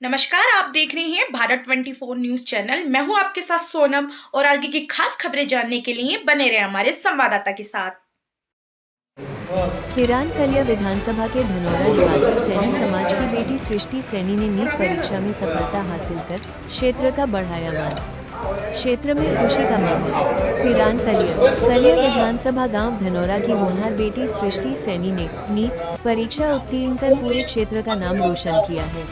नमस्कार, आप देख रहे हैं भारत 24 न्यूज चैनल। मैं हूं आपके साथ सोनम और आगे की खास खबरें जानने के लिए बने रहे हमारे संवाददाता के साथ। पिरान कलिया विधानसभा के धनौरा निवासी सैनी समाज की बेटी सृष्टि सैनी ने नीट परीक्षा में सफलता हासिल कर क्षेत्र का बढ़ाया मान। क्षेत्र में खुशी का माहौल। पिरान कलिया विधानसभा गांव धनौरा की होनहार बेटी सृष्टि सैनी ने नीट परीक्षा उत्तीर्ण कर पूरे क्षेत्र का नाम रोशन किया है।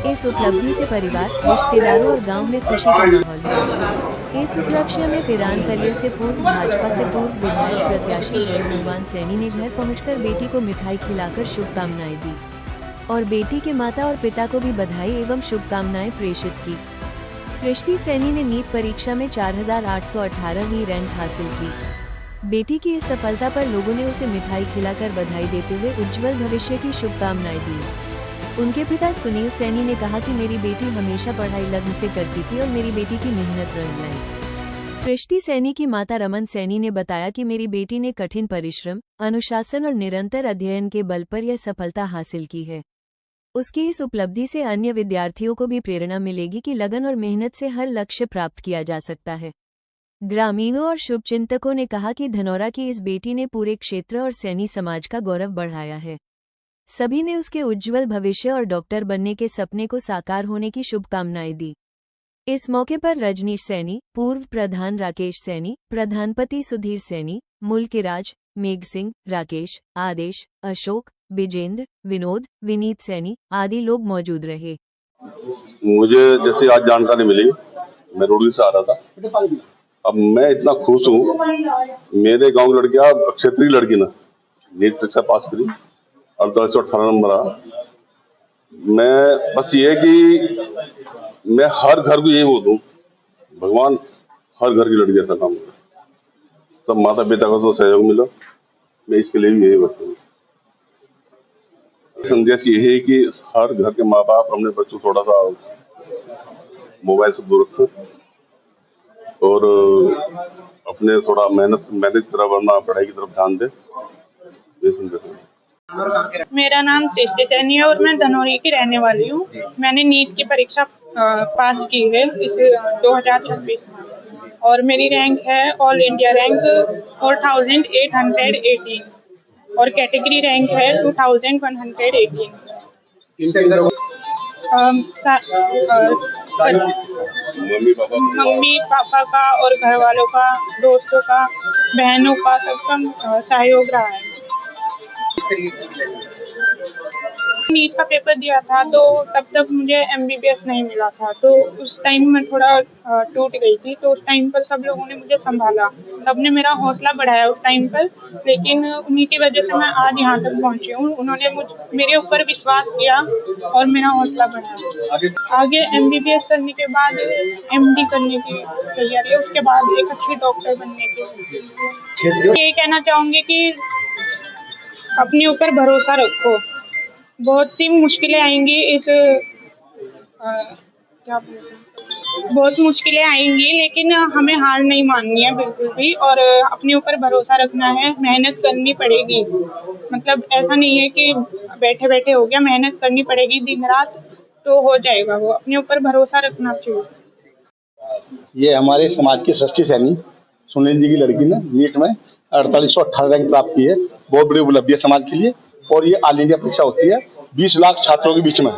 इस उपलब्धि से परिवार, रिश्तेदारों और गांव में खुशी का माहौल है। इस उपलक्ष्य में पिरान कलिया से भाजपा से पूर्व विधायक प्रत्याशी जय भगवान सैनी ने घर पहुंचकर बेटी को मिठाई खिलाकर शुभकामनाएं दी और बेटी के माता और पिता को भी बधाई एवं शुभकामनाएं प्रेषित की। सृष्टि सैनी ने नीट परीक्षा में 4818वीं रैंक हासिल की। बेटी की इस सफलता पर लोगों ने उसे मिठाई खिलाकर बधाई देते हुए उज्जवल भविष्य की शुभकामनाएं दी। उनके पिता सुनील सैनी ने कहा कि मेरी बेटी हमेशा पढ़ाई लगन से करती थी और मेरी बेटी की मेहनत रंग लाई। सृष्टि सैनी की माता रमन सैनी ने बताया कि मेरी बेटी ने कठिन परिश्रम, अनुशासन और निरंतर अध्ययन के बल पर यह सफलता हासिल की है। उसकी इस उपलब्धि से अन्य विद्यार्थियों को भी प्रेरणा मिलेगी कि लगन और मेहनत से हर लक्ष्य प्राप्त किया जा सकता है। ग्रामीणों और शुभचिंतकों ने कहा कि धनौरा की इस बेटी ने पूरे क्षेत्र और सैनी समाज का गौरव बढ़ाया है। सभी ने उसके उज्जवल भविष्य और डॉक्टर बनने के सपने को साकार होने की शुभकामनाएं दी। इस मौके पर रजनीश सैनी, पूर्व प्रधान राकेश सैनी, प्रधानपति सुधीर सैनी, मुल्किराज, मेघ सिंह, राकेश, आदेश, अशोक, विजेंद्र, विनोद, विनीत सैनी आदि लोग मौजूद रहे। मुझे जैसे आज जानकारी मिली, मैं रोडली से आ रहा था। अब मैं इतना खुश हूँ, मेरे गांव की लड़कियां, क्षेत्रीय लड़की ना नीट परीक्षा पास करी, 4818 नंबर आ। मैं बस ये कि मैं हर घर को यही बोल दूं, भगवान हर घर की लड़की ऐसा काम करे, सब माता पिता का तो सहयोग मिला। मैं इसके लिए भी यही बोलता हूँ। संदेश यही है कि हर घर के माँ बाप अपने बच्चों को थोड़ा सा मोबाइल से दूर रखें और अपने थोड़ा मेहनत की तरफ वरना पढ़ाई की तरफ ध्यान दें। ये संदेश है। मेरा नाम सृष्टि सैनी है और मैं धनौरी की रहने वाली हूँ। मैंने नीट की परीक्षा पास की है इस 2026 में और मेरी रैंक है ऑल इंडिया रैंक 4818 और कैटेगरी रैंक है 2118। मम्मी पापा का और घर वालों का, दोस्तों का, बहनों का सबका सहयोग रहा है। नीट का पेपर दिया था तो तब तक मुझे एमबीबीएस नहीं मिला था, तो उस टाइम मैं थोड़ा टूट गई थी। तो उस टाइम पर सब लोगों ने मुझे संभाला, सबने मेरा हौसला बढ़ाया उस टाइम पर। लेकिन उन्हीं की वजह से मैं आज यहाँ तक पहुँची हूँ। उन्होंने मेरे ऊपर विश्वास किया और मेरा हौसला बढ़ाया। आगे एमबीबीएस करने के बाद एमडी करने की तैयारी है, उसके बाद एक अच्छी डॉक्टर बनने की। यही कहना चाहूँगी कि अपने ऊपर भरोसा रखो। बहुत सी मुश्किलें आएंगी बहुत मुश्किलें आएंगी, लेकिन हमें हार नहीं माननी है बिल्कुल भी और अपने ऊपर भरोसा रखना है। मेहनत करनी पड़ेगी, मतलब ऐसा नहीं है कि बैठे बैठे हो गया, मेहनत करनी पड़ेगी दिन रात, तो हो जाएगा। वो अपने ऊपर भरोसा रखना चाहिए। ये हमारे समाज की सृष्टि सैनी सुनील जी की लड़की ने नीट में 4818 रैंक प्राप्त की है। बहुत बड़ी उपलब्धि है समाज के लिए और ये ऑल इंडिया परीक्षा होती है 20 लाख छात्रों के बीच में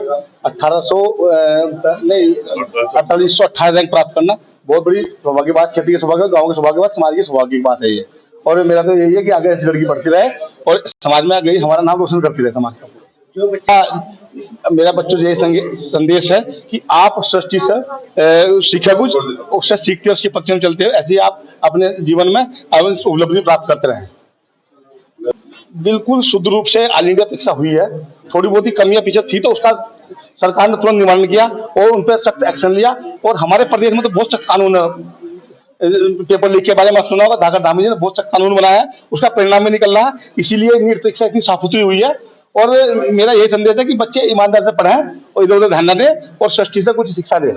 4818 रैंक प्राप्त करना बहुत बड़ी सौभाग्य की बात, खेती के सौभाग्य, गाँव के सौभाग्य की बात, समाज की सौभाग्य की बात है ये। और मेरा तो यही है कि आगे ऐसी लड़की बढ़ती रहे और समाज में आगे हमारा नाम रोशन करती रहे समाज का। मेरा बच्चों से यही संदेश है कि आप सृष्टि से सीखे कुछ, उससे सीखते उसके पक्ष में चलते हो, ऐसे ही आप अपने जीवन में उपलब्धि प्राप्त करते रहें। बिल्कुल शुद्ध रूप से ऑल इंडिया परीक्षा हुई है। थोड़ी बहुत ही कमियां पीछे थी तो उसका सरकार ने तुरंत निवारण किया और उन पर सख्त एक्शन लिया। और हमारे प्रदेश में तो बहुत सख्त कानून पेपर लीक के बारे में सुना होगा, धाकर धामी जी ने बहुत सख्त कानून बनाया है, उसका परिणाम भी निकल रहा है। इसीलिए नीट परीक्षा इतनी साफ सुथरी हुई है। और मेरा यही संदेश है कि बच्चे ईमानदार से पढ़ें और इधर उधर ध्यान न दें और सृष्टि से कुछ शिक्षा दें।